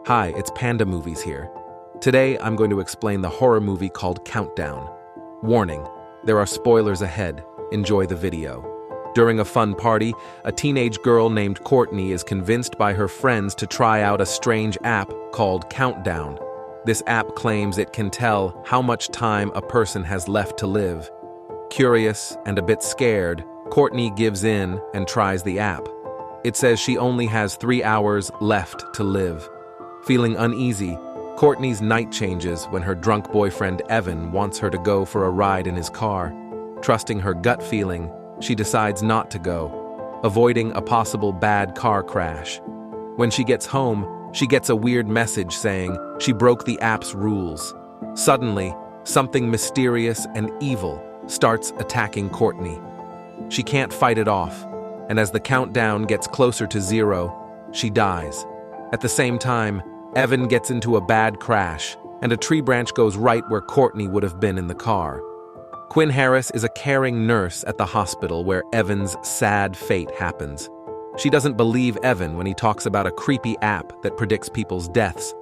Hi, it's Panda Movies here. Today, I'm going to explain the horror movie called Countdown. Warning, there are spoilers ahead. Enjoy the video. During a fun party, a teenage girl named Courtney is convinced by her friends to try out a strange app called Countdown. This app claims it can tell how much time a person has left to live. Curious and a bit scared, Courtney gives in and tries the app. It says she only has 3 hours left to live. Feeling uneasy, Courtney's night changes when her drunk boyfriend Evan wants her to go for a ride in his car. Trusting her gut feeling, she decides not to go, avoiding a possible bad car crash. When she gets home, she gets a weird message saying she broke the app's rules. Suddenly, something mysterious and evil starts attacking Courtney. She can't fight it off, and as the countdown gets closer to 0, she dies. At the same time, Evan gets into a bad crash, and a tree branch goes right where Courtney would have been in the car. Quinn Harris is a caring nurse at the hospital where Evan's sad fate happens. She doesn't believe Evan when he talks about a creepy app that predicts people's deaths,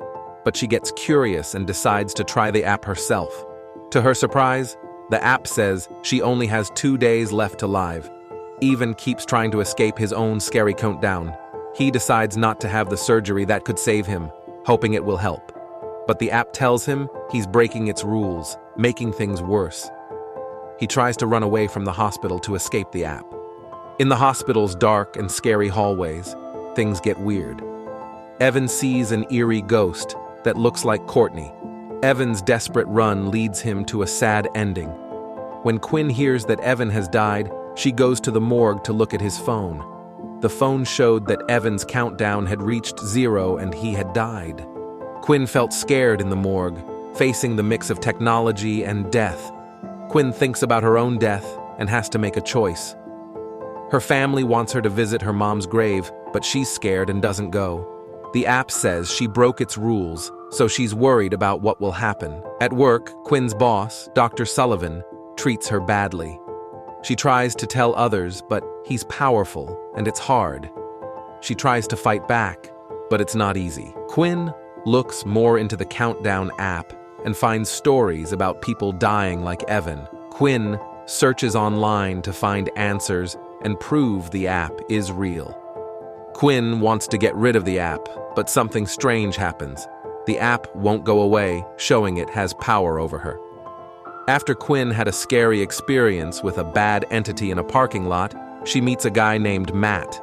but she gets curious and decides to try the app herself. To her surprise, the app says she only has 2 days left to live. Evan keeps trying to escape his own scary countdown. He decides not to have the surgery that could save him, hoping it will help. But the app tells him he's breaking its rules, making things worse. He tries to run away from the hospital to escape the app. In the hospital's dark and scary hallways, things get weird. Evan sees an eerie ghost that looks like Courtney. Evan's desperate run leads him to a sad ending. When Quinn hears that Evan has died, she goes to the morgue to look at his phone. The phone showed that Evan's countdown had reached 0 and he had died. Quinn felt scared in the morgue, facing the mix of technology and death. Quinn thinks about her own death and has to make a choice. Her family wants her to visit her mom's grave, but she's scared and doesn't go. The app says she broke its rules, so she's worried about what will happen. At work, Quinn's boss, Dr. Sullivan, treats her badly. She tries to tell others, but he's powerful, and it's hard. She tries to fight back, but it's not easy. Quinn looks more into the Countdown app and finds stories about people dying like Evan. Quinn searches online to find answers and prove the app is real. Quinn wants to get rid of the app, but something strange happens. The app won't go away, showing it has power over her. After Quinn had a scary experience with a bad entity in a parking lot, she meets a guy named Matt.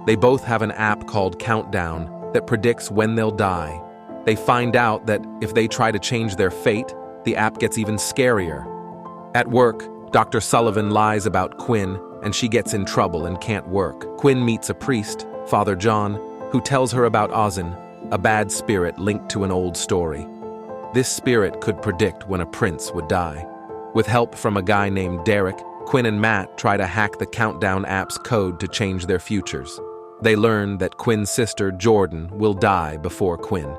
They both have an app called Countdown that predicts when they'll die. They find out that if they try to change their fate, the app gets even scarier. At work, Dr. Sullivan lies about Quinn, and she gets in trouble and can't work. Quinn meets a priest, Father John, who tells her about Ozin, a bad spirit linked to an old story. This spirit could predict when a prince would die. With help from a guy named Derek, Quinn and Matt try to hack the Countdown app's code to change their futures. They learn that Quinn's sister, Jordan, will die before Quinn.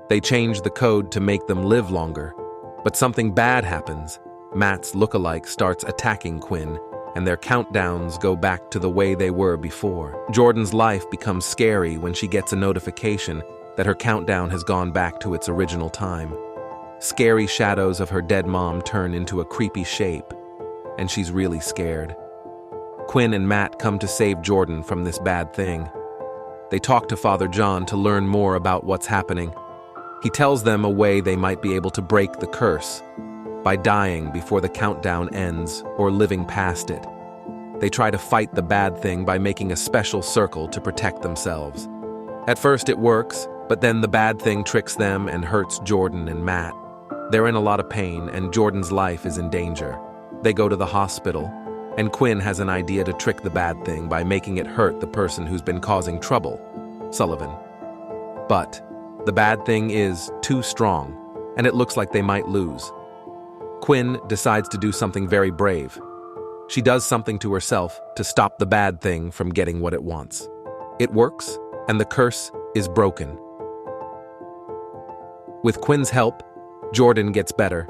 They change the code to make them live longer. But something bad happens. Matt's lookalike starts attacking Quinn, and their countdowns go back to the way they were before. Jordan's life becomes scary when she gets a notification that her countdown has gone back to its original time. Scary shadows of her dead mom turn into a creepy shape, and she's really scared. Quinn and Matt come to save Jordan from this bad thing. They talk to Father John to learn more about what's happening. He tells them a way they might be able to break the curse, by dying before the countdown ends or living past it. They try to fight the bad thing by making a special circle to protect themselves. At first it works, but then the bad thing tricks them and hurts Jordan and Matt. They're in a lot of pain, and Jordan's life is in danger. They go to the hospital, and Quinn has an idea to trick the bad thing by making it hurt the person who's been causing trouble, Sullivan. But the bad thing is too strong, and it looks like they might lose. Quinn decides to do something very brave. She does something to herself to stop the bad thing from getting what it wants. It works, and the curse is broken. With Quinn's help, Jordan gets better.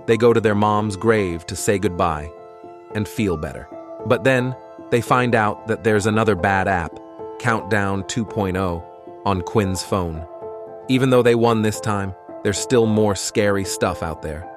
They go to their mom's grave to say goodbye and feel better. But then, They find out that there's another bad app, Countdown 2.0, on Quinn's phone. Even though they won this time, there's still more scary stuff out there.